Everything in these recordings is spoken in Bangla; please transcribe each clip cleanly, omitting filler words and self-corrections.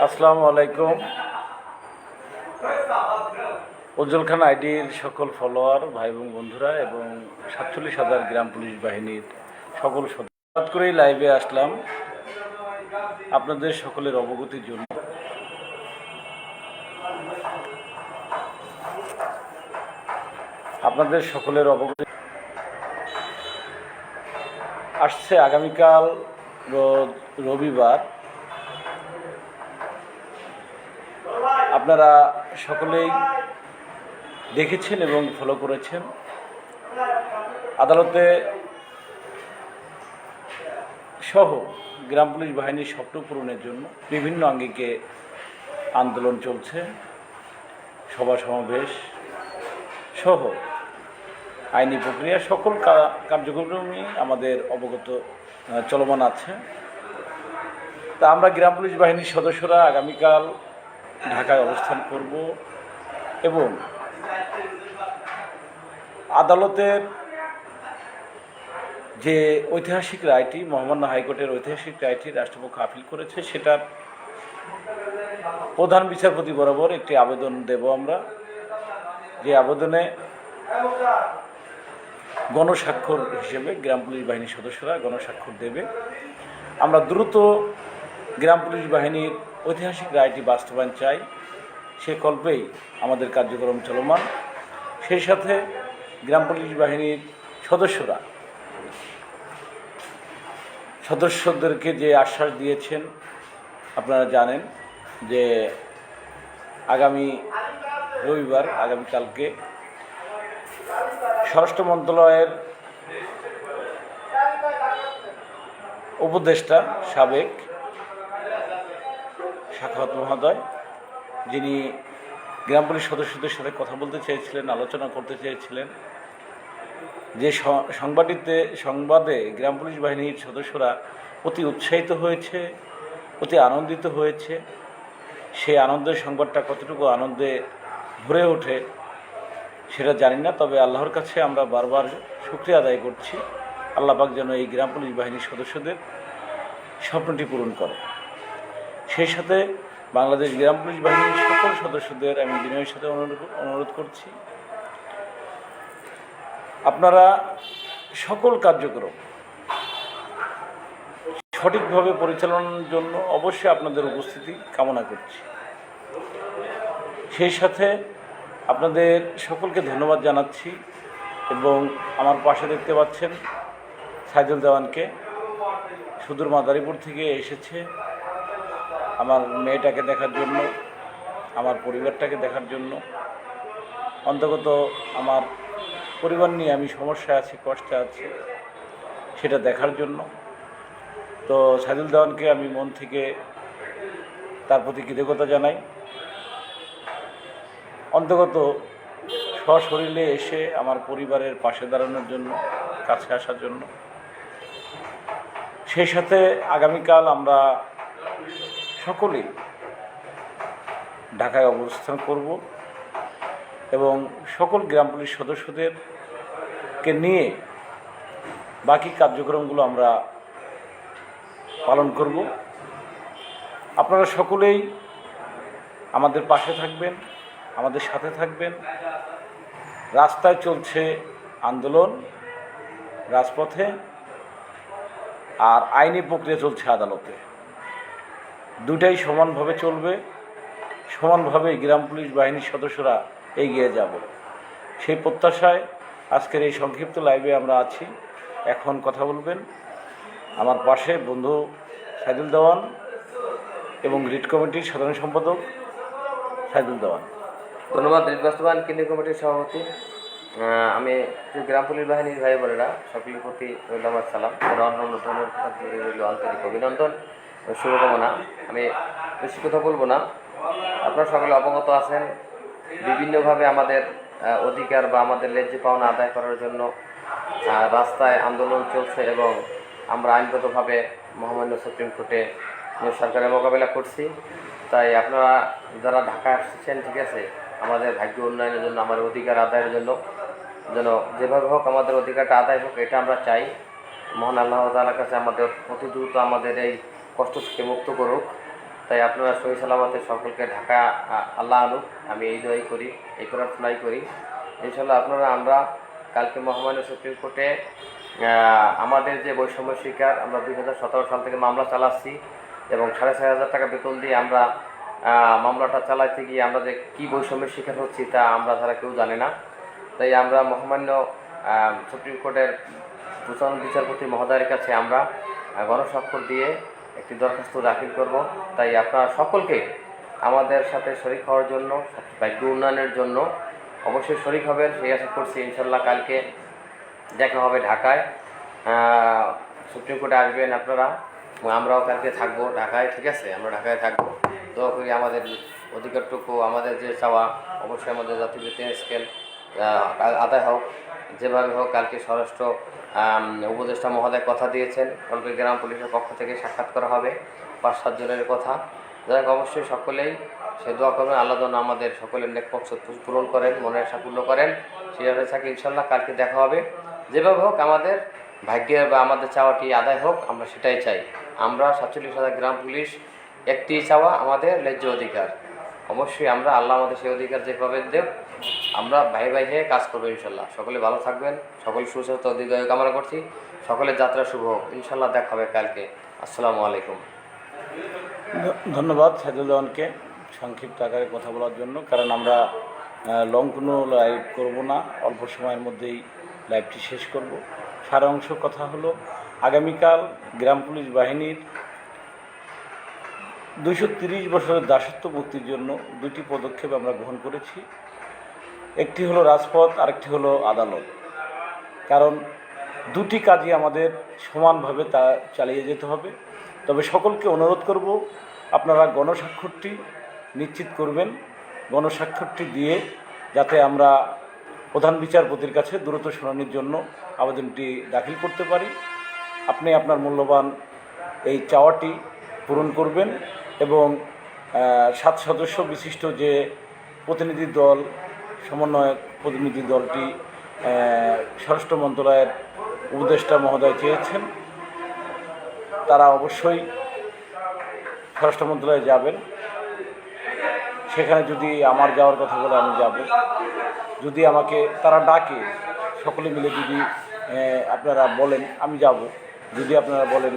আসসালামু আলাইকুম। উজ্জ্বল খান আইডির সকল ফলোয়ার ভাই এবং বন্ধুরা এবং 47,000 গ্রাম পুলিশ বাহিনীর সকল সদস্য, হঠাৎ করেই লাইভে আসলাম আপনাদের সকলের অবগতির জন্য। আপনাদের সকলের অবগতি আসছে আগামীকাল রবিবার। আপনারা সকলেই দেখেছেন এবং ফলো করেছেন, আদালতে সহ গ্রাম পুলিশ বাহিনীর স্বপ্ন পূরণের জন্য বিভিন্ন আঙ্গিকে আন্দোলন চলছে, সভা সমাবেশ সহ আইনি প্রক্রিয়া সকল কার্যক্রমই আমাদের অবগত চলমান আছে। তা আমরা গ্রাম পুলিশ বাহিনীর সদস্যরা আগামীকাল ঢাকায় অবস্থান করব এবং আদালতের যে ঐতিহাসিক রায়টি, মহামান্য হাইকোর্টের ঐতিহাসিক রায়টি রাষ্ট্রপক্ষ আপিল করেছে, সেটার প্রধান বিচারপতি বরাবর একটি আবেদন দেব আমরা, যে আবেদনে গণস্বাক্ষর হিসেবে গ্রাম পুলিশ বাহিনীর সদস্যরা গণস্বাক্ষর দেবে। আমরা দ্রুত গ্রাম পুলিশ বাহিনীর ঐতিহাসিক রায়টি বাস্তবায়ন চাই, সে কল্পেই আমাদের কার্যক্রম চলমান। সেই সাথে গ্রাম পুলিশ বাহিনীর সদস্যদেরকে যে আশ্বাস দিয়েছেন, আপনারা জানেন যে আগামী রবিবার, আগামীকালকে স্বরাষ্ট্র মন্ত্রণালয়ের উপদেষ্টা সাবেক সাখাওয়াত মহোদয়, যিনি গ্রাম পুলিশ সদস্যদের সাথে কথা বলতে চেয়েছিলেন, আলোচনা করতে চেয়েছিলেন, যে সংবাদে গ্রাম পুলিশ বাহিনীর সদস্যরা অতি উৎসাহিত হয়েছে, অতি আনন্দিত হয়েছে। সেই আনন্দের সংবাদটা কতটুকু আনন্দে ভরে ওঠে সেটা জানি না, তবে আল্লাহর কাছে আমরা বারবার শুকরিয়া আদায় করছি, আল্লাহ পাক যেন এই গ্রাম পুলিশ বাহিনীর সদস্যদের স্বপ্নটি পূরণ করে। সেই সাথে বাংলাদেশ গ্রাম পুলিশ বাহিনীর সকল সদস্যদের আমি বিনয়ের সাথে অনুরোধ করছি, আপনারা সকল কার্যক্রম সঠিকভাবে পরিচালনার জন্য অবশ্যই আপনাদের উপস্থিতি কামনা করছি। সেই সাথে আপনাদের সকলকে ধন্যবাদ জানাচ্ছি এবং আমার পাশে দেখতে পাচ্ছেন সাইদুল দেওয়ানকে, সুদূর মাদারীপুর থেকে এসেছে আমার মেয়েটাকে দেখার জন্য, আমার পরিবারটাকে দেখার জন্য, অন্তত আমার পরিবার নিয়ে আমি সমস্যায় আছি, কষ্টে আছি, সেটা দেখার জন্য। তো সাইদুল দেওয়ানকে আমি মন থেকে তার প্রতি কৃতজ্ঞতা জানাই, অন্তত সশরীরে এসে আমার পরিবারের পাশে দাঁড়ানোর জন্য, কাছে আসার জন্য। সেই সাথে আগামীকাল আমরা সকলেই ঢাকায় অবস্থান করব এবং সকল গ্রাম পুলিশ সদস্যদেরকে নিয়ে বাকি কার্যক্রমগুলো আমরা পালন করব। আপনারা সকলেই আমাদের পাশে থাকবেন, আমাদের সাথে থাকবেন। রাস্তায় চলছে আন্দোলন, রাজপথে, আর আইনি প্রক্রিয়া চলছে আদালতে। দুটাই সমানভাবে চলবে, সমানভাবে গ্রাম পুলিশ বাহিনীর সদস্যরা এগিয়ে যাব, সেই প্রত্যাশায় আজকের এই সংক্ষিপ্ত লাইভে আমরা আছি। এখন কথা বলবেন আমার পাশে বন্ধু সাইদুল দেওয়ান এবং রিট কমিটির সাধারণ সম্পাদক সাইদুল দেওয়ান। ধন্যবাদ। রিট বাস্তবায়ন কেন্দ্রীয় কমিটির সভাপতি। আমি গ্রাম পুলিশ বাহিনীর ভাই বোনেরা সকলের প্রতি রইল আমার সালাম, অন্য ধরনের রইল আন্তরিক অভিনন্দন, শুভকামনা। আমি বেশি কথা বলবো না, আপনারা সকলে অবগত আছেন, বিভিন্নভাবে আমাদের অধিকার বা আমাদের ন্যায্য পাওনা আদায় করার জন্য রাস্তায় আন্দোলন চলছে এবং আমরা আইনগতভাবে মহামান্য সুপ্রিম কোর্টে সরকারের মোকাবেলা করছি। তাই আপনারা যারা ঢাকা আসছেন, ঠিক আছে, আমাদের ভাগ্য উন্নয়নের জন্য, আমাদের অধিকার আদায়ের জন্য যেন যেভাবে হোক আমাদের অধিকারটা আদায় হোক, এটা আমরা চাই। মহান আল্লাহ তাআলার কাছে আমাদের অতি দ্রুত আমাদের এই কষ্ট থেকে মুক্ত করুক। তাই আপনারা সহি সালামতে সকলকে ঢাকা আল্লাহ আনুক, আমি এই দোয়াই করি, এই প্রার্থনাই করি। ইনশাল্লাহ আমরা কালকে মহামান্য সুপ্রিম কোর্টে আমাদের যে বৈষম্য শিকার আমরা 2017 সাল থেকে মামলা চালাচ্ছি এবং 6,500 টাকা বেতন দিয়ে আমরা মামলাটা চালাইতে গিয়ে আমরা যে কী বৈষম্যের শিকার হচ্ছি তা আমরা ছাড়া কেউ জানে না। তাই আমরা মহামান্য সুপ্রিম কোর্টের প্রধান বিচারপতি মহোদয়ের কাছে আমরা গণস্বাক্ষর দিয়ে একটি দরখাস্ত দাখিল করব। তাই আপনারা সকলকে আমাদের সাথে শরিক হওয়ার জন্য, ভাগ্য উন্নয়নের জন্য অবশ্যই শরিক হবেন সেই আশা করছি। ইনশাল্লাহ কালকে দেখা হবে ঢাকায়, সুপ্রিম কোর্টে আসবেন আপনারা, আমরাও কালকে থাকবো ঢাকায়, ঠিক আছে? আমরা ঢাকায় থাকবো। দোয়া করি আমাদের অধিকারটুকু, আমাদের যে চাওয়া অবশ্যই আমাদের জাতীয় বেতন স্কেল আদায় হোক, যেভাবে হোক। কালকে স্বরাষ্ট্র উপদেষ্টা মহোদয় কথা দিয়েছেন, কালকে গ্রাম পুলিশের পক্ষ থেকে সাক্ষাৎ করা হবে 5-7 জনের কথা। যাই হোক, অবশ্যই সকলেই সে দোয়া করবেন আল্লাহ যেন আমাদের সকলের নেক মকসদ পূরণ করেন, মনের আশা পূর্ণ করেন। সেই আশায় থাকি ইনশাল্লাহ কালকে দেখা হবে। যেভাবে হোক আমাদের ভাগ্যের বা আমাদের চাওয়াটি আদায় হোক, আমরা সেটাই চাই। আমরা 47,000 গ্রাম পুলিশ একটি চাওয়া আমাদের ন্যায্য অধিকার। অবশ্যই আমরা আল্লাহ আমাদের সেই অধিকার যেভাবে দেব আমরা ভাই ভাই হয়ে কাজ করবো ইনশাল্লাহ। সকলে ভালো থাকবেন, সকলে সুস্বাস্থ্য দীর্ঘায়ু কামনা করছি। সকলের যাত্রা শুভ হোক। ইনশাল্লাহ দেখা হবে কালকে। আসসালামু আলাইকুম। ধন্যবাদ সাইদুজ্জামানকে সংক্ষিপ্ত আকারে কথা বলার জন্য, কারণ আমরা লং কোনো লাইভ করব না, অল্প সময়ের মধ্যেই লাইভটি শেষ করব। সারাংশ কথা হলো, আগামীকাল গ্রাম পুলিশ বাহিনীর 230 বছরের দাসত্ব মুক্তির জন্য 2টি পদক্ষেপ আমরা গ্রহণ করেছি। একটি হলো রাজপথ, আরেকটি হলো আদালত। কারণ দুটি কাজই আমাদের সমানভাবে তা চালিয়ে যেতে হবে। তবে সকলকে অনুরোধ করব, আপনারা গণস্বাক্ষরটি নিশ্চিত করবেন। গণস্বাক্ষরটি দিয়ে যাতে আমরা প্রধান বিচারপতির কাছে দ্রুত শুনানির জন্য আবেদনটি দাখিল করতে পারি। আপনি আপনার মূল্যবান এই চাওয়াটি পূরণ করবেন এবং 7 সদস্য বিশিষ্ট যে প্রতিনিধি দল, সমন্বয়ক প্রতিনিধি দলটি স্বরাষ্ট্র মন্ত্রণালয়ের উপদেষ্টা মহোদয় চেয়েছেন, তারা অবশ্যই স্বরাষ্ট্র মন্ত্রণালয়ে যাবেন। সেখানে যদি আমার যাওয়ার কথা বলে আমি যাব, যদি আমাকে তারা ডাকে, সকলে মিলে যদি আপনারা বলেন আমি যাব, যদি আপনারা বলেন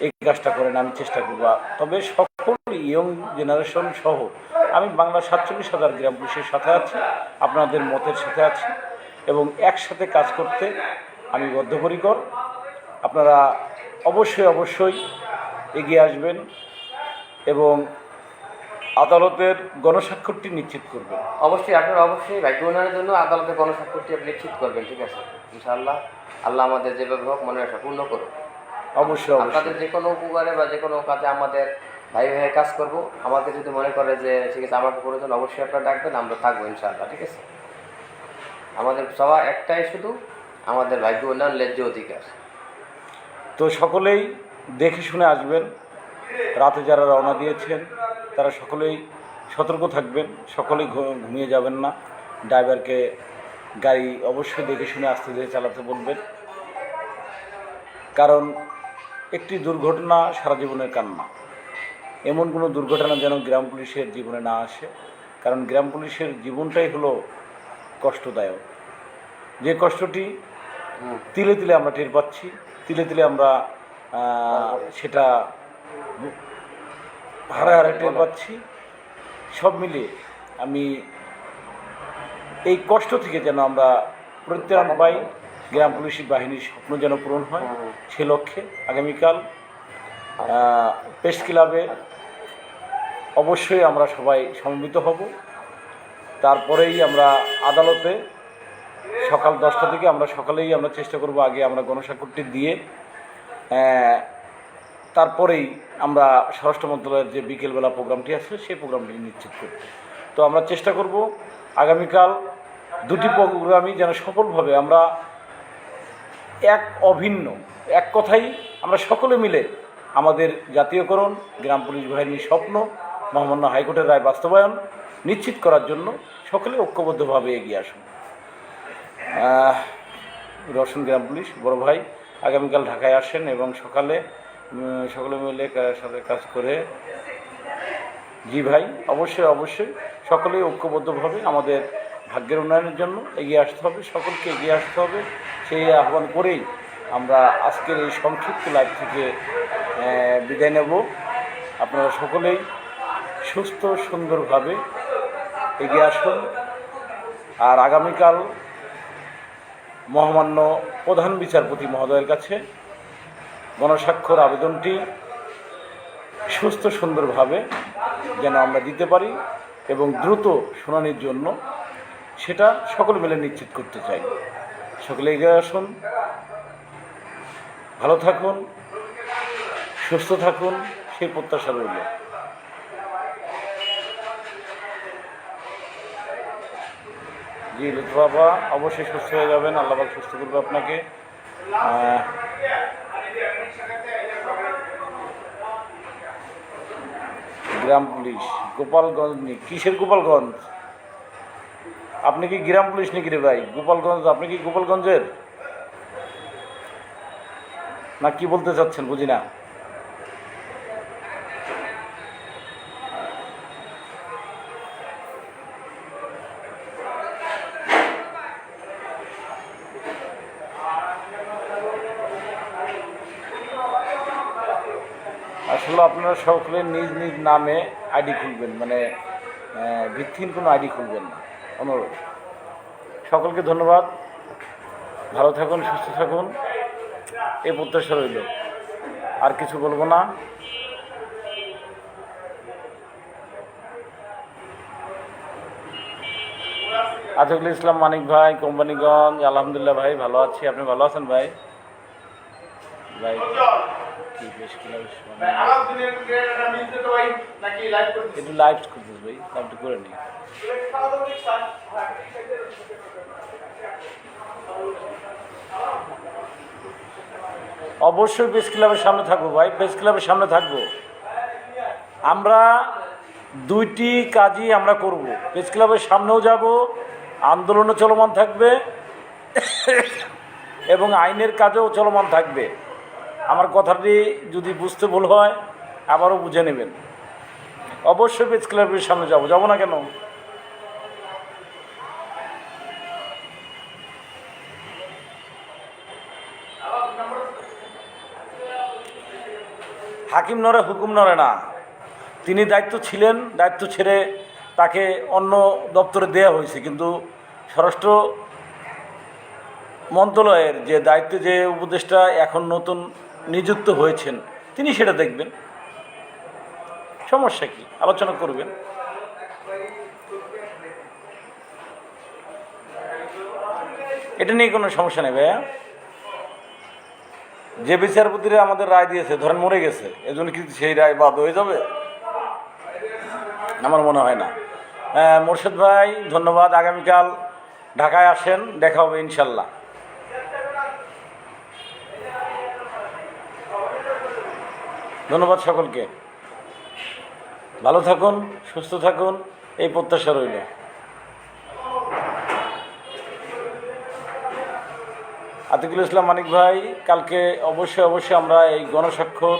এই কাজটা করেন আমি চেষ্টা করব। তবে সকল ইয়ং জেনারেশন সহ আমি বাংলা 47,000 গ্রাম পুলিশের সাথে আছি, আপনাদের মতের সাথে আছি এবং একসাথে কাজ করতে আমি বদ্ধপরিকর। আপনারা অবশ্যই এগিয়ে আসবেন এবং আদালতের গণস্বাক্ষরটি নিশ্চিত করবেন। অবশ্যই আপনারা অবশ্যই ভাগ্য উন্নয়নের জন্য আদালতের গণস্বাক্ষরটি আপনি নিশ্চিত করবেন, ঠিক আছে? ইনশাআল্লাহ আল্লাহ আমাদের যেভাবে হোক মনের আশা পূর্ণ করুন। অবশ্যই আপনাদের যে কোনো উপকারে বা যে কোনো কাজে আমাদের ভাই ভাই কাজ করব। আমাকে যদি মনে করে যে ঠিক আছে আমাকে প্রয়োজন, অবশ্যই আপনারা ডাকবেন, আমরা থাকবো ইনশাআল্লাহ, ঠিক আছে? আমাদের সবাই একটাই, শুধু আমাদের ভাগ্য উন্নয়ন ন্যায্য অধিকার। তো সকলেই দেখে শুনে আসবেন। রাতে যারা রওনা দিয়েছেন তারা সকলেই সতর্ক থাকবেন, সকলেই ঘুমিয়ে যাবেন না। ড্রাইভারকে গাড়ি অবশ্যই দেখে শুনে আস্তে ধীরে চালাতে বলবেন, কারণ একটি দুর্ঘটনা সারা জীবনের কান্না। এমন কোনো দুর্ঘটনা যেন গ্রাম পুলিশের জীবনে না আসে, কারণ গ্রাম পুলিশের জীবনটাই হলো কষ্টদায়ক। যে কষ্টটি তিলে তিলে আমরা টের পাচ্ছি, তিলে তিলে আমরা সেটা হারে টের পাচ্ছি। সব মিলিয়ে আমি এই কষ্ট থেকে যেন আমরা পরিত্রাণ পাই, গ্রাম পুলিশ বাহিনীর স্বপ্ন যেন পূরণ হয়, সে লক্ষ্যে আগামীকাল প্রেস ক্লাবে অবশ্যই আমরা সবাই সমবেত হব। তারপরেই আমরা আদালতে সকাল 10টা থেকে আমরা সকালেই আমরা চেষ্টা করব, আগে আমরা গণস্বাক্ষরটি দিয়ে তারপরেই আমরা স্বরাষ্ট্র মন্ত্রণালয়ের যে বিকেলবেলা প্রোগ্রামটি আছে সেই প্রোগ্রামটি নিশ্চিত করব। তো আমরা চেষ্টা করব আগামীকাল 2টি প্রোগ্রামই যেন সফলভাবে আমরা অভিন্ন এক কথাই আমরা সকলে মিলে আমাদের জাতীয়করণ, গ্রাম পুলিশ বাহিনীর স্বপ্ন, মহামান্য হাইকোর্টের রায় বাস্তবায়ন নিশ্চিত করার জন্য সকলে ঐক্যবদ্ধভাবে এগিয়ে আসুন। রওশন গ্রাম পুলিশ বড় ভাই আগামীকাল ঢাকায় আসেন এবং সকালে সকলে মিলে সাথে কাজ করে। জি ভাই, অবশ্যই অবশ্যই সকলেই ঐক্যবদ্ধভাবে আমাদের ভাগ্যের উন্নয়নের জন্য এগিয়ে আসতে হবে, সকলকে এগিয়ে আসতে হবে। সেই আহ্বান করেই আমরা আজকের এই সংক্ষিপ্ত লাইভ থেকে বিদায় নেব। আপনারা সকলেই সুস্থ সুন্দরভাবে এগিয়ে আসুন। আর আগামীকাল মহামান্য প্রধান বিচারপতি মহোদয়ের কাছে গণস্বাক্ষর আবেদনটি সুস্থ সুন্দরভাবে যেন আমরা দিতে পারি এবং দ্রুত শুনানির জন্য সেটা সকলে মিলে নিশ্চিত করতে চাই। সকলে এগিয়ে আসুন, ভালো থাকুন, সুস্থ থাকুন, সেই প্রত্যাশা রইল। জি লুৎফু বাবা, অবশ্যই সুস্থ হয়ে যাবেন, আল্লাহ পাক সুস্থ করবে আপনাকে। গ্রাম পুলিশ গোপালগঞ্জ, কিসের গোপালগঞ্জ? আপনি কি গ্রাম পুলিশ নাকি রে ভাই? গোপালগঞ্জ, আপনি কি গোপালগঞ্জের না কি বলতে চাচ্ছেন বুঝি না। আসলে আপনারা সকলে নিজ নিজ নামে আইডি খুলবেন, মানে ভিত্তিহীন কোনো আইডি খুলবেন না, অনুরোধ। সকলকে ধন্যবাদ, ভালো থাকুন, সুস্থ থাকুন, এই প্রত্যাশা রইল। আর কিছু বলবো না। আতিকুল ইসলাম মানিক ভাই, কোম্পানিগঞ্জ। আলহামদুলিল্লাহ ভাই, ভালো আছি। আপনি ভালো আছেন ভাই? ভাই কি বেশ একটু লাইভ করতেছ ভাই, লাইভটা করে নিই। অবশ্যই প্রেস ক্লাবের সামনে থাকবো ভাই, প্রেস ক্লাবের সামনে থাকবো। আমরা দুইটি কাজই আমরা করব, প্রেস ক্লাবের সামনেও যাব, আন্দোলনও চলমান থাকবে এবং আইনের কাজও চলমান থাকবে। আমার কথাটি যদি বুঝতে ভুল হয় আবারও বুঝে নেবেন। অবশ্যই প্রেস ক্লাবের সামনে যাব না কেন? হাকিম নড়ে হুকুম নড়ে না। তিনি দায়িত্ব ছিলেন, দায়িত্ব ছেড়ে তাকে অন্য দপ্তরে দেওয়া হয়েছে, কিন্তু স্বরাষ্ট্র মন্ত্রণালয়ের যে দায়িত্বে যে উপদেষ্টা এখন নতুন নিযুক্ত হয়েছেন তিনি সেটা দেখবেন। সমস্যা কি, আলোচনা করবেন। এটা নিয়ে কোনো সমস্যা নেই ভাইয়া। যে বিচারপতিরা আমাদের রায় দিয়েছে, ধরেন মরে গেছে, এজন্য কি সেই রায় বাদ হয়ে যাবে? আমার মনে হয় না। মোর্শেদ ভাই ধন্যবাদ, আগামীকাল ঢাকায় আসেন, দেখা হবে ইনশাল্লাহ। ধন্যবাদ সকলকে, ভালো থাকুন, সুস্থ থাকুন, এই প্রত্যাশা রইল। আতিকুল ইসলাম মানিক ভাই, কালকে অবশ্যই আমরা এই গণস্বাক্ষর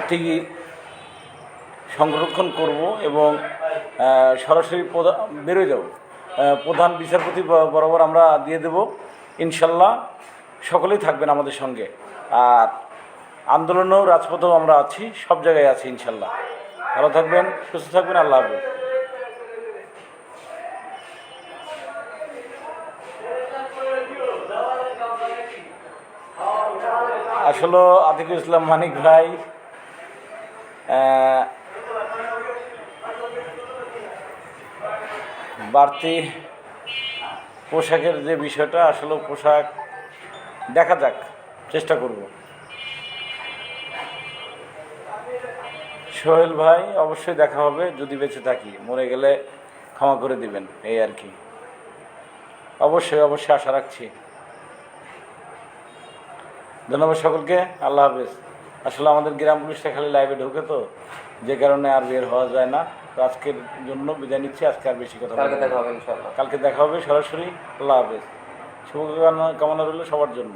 ঠিকই সংরক্ষণ করব এবং সরাসরি বেরোয় যাব, প্রধান বিচারপতি বরাবর আমরা দিয়ে দেব ইনশাল্লাহ। সকলেই থাকবেন আমাদের সঙ্গে। আর আন্দোলনেও রাজপথেও আমরা আছি, সব জায়গায় আছি ইনশাল্লাহ। ভালো থাকবেন, সুস্থ থাকবেন, আল্লাহ হাফেজ। আসলে আতিকুল ইসলাম মানিক ভাই, বাড়তি পোশাকের যে বিষয়টা, আসলে পোশাক দেখা যাক, চেষ্টা করব। সোহেল ভাই, অবশ্যই দেখা হবে যদি বেঁচে থাকি, মরে গেলে ক্ষমা করে দিবেন, এই আর কি। অবশ্যই আশা রাখছি। ধন্যবাদ সকলকে, আল্লাহ হাফেজ। আসলে আমাদের গ্রাম পুলিশটা খালি লাইভে ঢোকে, তো যে কারণে আর বের হওয়া যায় না। তো আজকের জন্য বিদায় নিচ্ছি, আজকে আর বেশি কথা বলবো না। কালকে দেখা হবে সরাসরি। আল্লাহ হাফেজ। শুভকামনা রইল সবার জন্য।